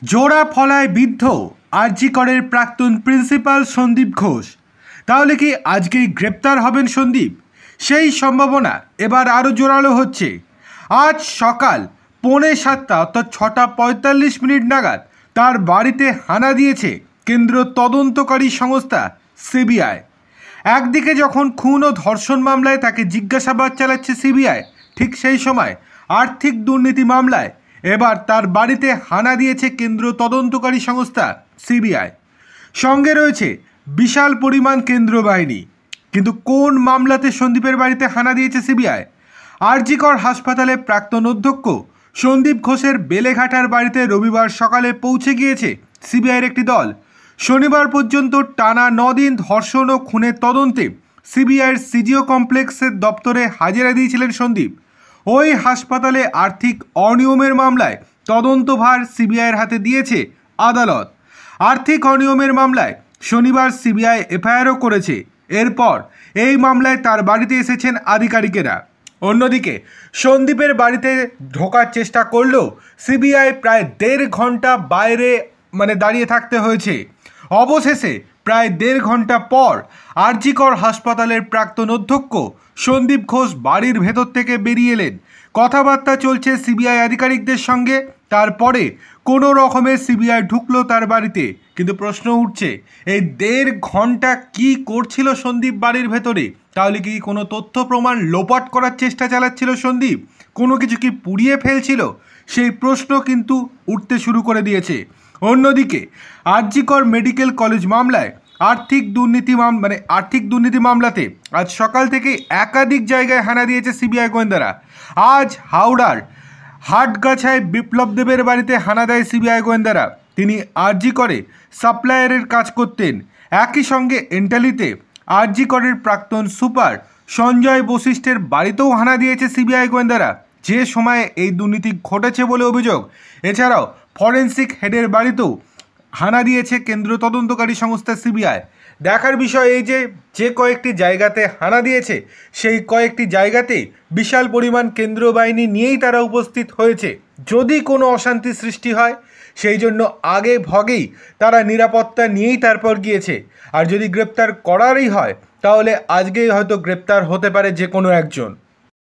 জোড়া ফলায় বিদ্ধ আরজি করের প্রাক্তন প্রিন্সিপাল সন্দীপ ঘোষ। তাহলে কি আজকেই গ্রেপ্তার হবেন সন্দীপ? সেই সম্ভাবনা এবার আরও জোরালো হচ্ছে। আজ সকাল 6:45 অর্থাৎ 6:45 নাগাদ তার বাড়িতে হানা দিয়েছে কেন্দ্রীয় তদন্তকারী সংস্থা সিবিআই। একদিকে যখন খুন ও ধর্ষণ মামলায় তাকে জিজ্ঞাসাবাদ চালাচ্ছে সিবিআই, ঠিক সেই সময় আর্থিক দুর্নীতি মামলায় এবার তার বাড়িতে হানা দিয়েছে কেন্দ্রীয় তদন্তকারী সংস্থা সিবিআই। সঙ্গে রয়েছে বিশাল পরিমাণ কেন্দ্রীয় বাহিনী। কিন্তু কোন মামলাতে সন্দীপের বাড়িতে হানা দিয়েছে সিবিআই? আরজি কর হাসপাতালে প্রাক্তন অধ্যক্ষ সন্দীপ ঘোষের বেলেঘাটার বাড়িতে রবিবার সকালে পৌঁছে গিয়েছে সিবিআইয়ের একটি দল। শনিবার পর্যন্ত টানা 9 দিন ধর্ষণ ও খুনের তদন্তে সিবিআইয়ের সিজিও কমপ্লেক্সের দপ্তরে হাজিরা দিয়েছিলেন সন্দীপ। ওই হাসপাতালে আর্থিক অনিয়মের মামলায় তদন্তভার সিবিআইয়ের হাতে দিয়েছে আদালত। আর্থিক অনিয়মের মামলায় শনিবার সিবিআই এফআইআরও করেছে। এরপর এই মামলায় তার বাড়িতে এসেছেন আধিকারিকেরা। অন্যদিকে সন্দীপের বাড়িতে ঢোকার চেষ্টা করলেও সিবিআই প্রায় 1.5 ঘন্টা বাইরে দাঁড়িয়ে থাকতে হয়েছে। অবশেষে প্রায় 1.5 ঘন্টা পর আরজি কর হাসপাতালের প্রাক্তন অধ্যক্ষ সন্দীপ ঘোষ বাড়ির ভেতর থেকে বেরিয়ে এলেন। কথাবার্তা চলছে সিবিআই আধিকারিকদের সঙ্গে। তারপরে কোনো রকমের সিবিআই ঢুকলো তার বাড়িতে। কিন্তু প্রশ্ন উঠছে, এই 1.5 ঘন্টা কি করছিল সন্দীপ বাড়ির ভেতরে? তাহলে কি কোনো তথ্য প্রমাণ লোপাট করার চেষ্টা চালাচ্ছিল সন্দীপ? কোনো কিছু কি পুড়িয়ে ফেলছিল? সেই প্রশ্ন কিন্তু উঠতে শুরু করে দিয়েছে। অন্যদিকে আরজি কর মেডিকেল কলেজ মামলায় আর্থিক দুর্নীতি মামলাতে আজ সকাল থেকে একাধিক জায়গায় হানা দিয়েছে সিবিআই গোয়েন্দারা। আজ হাওড়ার হাটগাছায় বিপ্লব দেবের বাড়িতে হানা দেয় সিবিআই গোয়েন্দারা। তিনি আরজি করে সাপ্লায়ারের কাজ করতেন। একই সঙ্গে এন্টালিতে আরজি করের প্রাক্তন সুপার সঞ্জয় বশিষ্ঠের বাড়িতেও হানা দিয়েছে সিবিআই গোয়েন্দারা, যে সময়ে এই দুর্নীতি ঘটেছে বলে অভিযোগ। এছাড়াও ফরেন্সিক হেডের বাড়িতেও হানা দিয়েছে কেন্দ্রীয় তদন্তকারী সংস্থা সিবিআই। দেখার বিষয় এই যে কয়েকটি জায়গাতে হানা দিয়েছে, সেই কয়েকটি জায়গাতেই বিশাল পরিমাণ কেন্দ্রীয় বাহিনী নিয়েই তারা উপস্থিত হয়েছে। যদি কোনো অশান্তি সৃষ্টি হয় সেই জন্য আগে ভগেই তারা নিরাপত্তা নিয়েই তারপর গিয়েছে। আর যদি গ্রেপ্তার করারই হয় তাহলে আজকেই হয়তো গ্রেপ্তার হতে পারে যে কোনো একজন।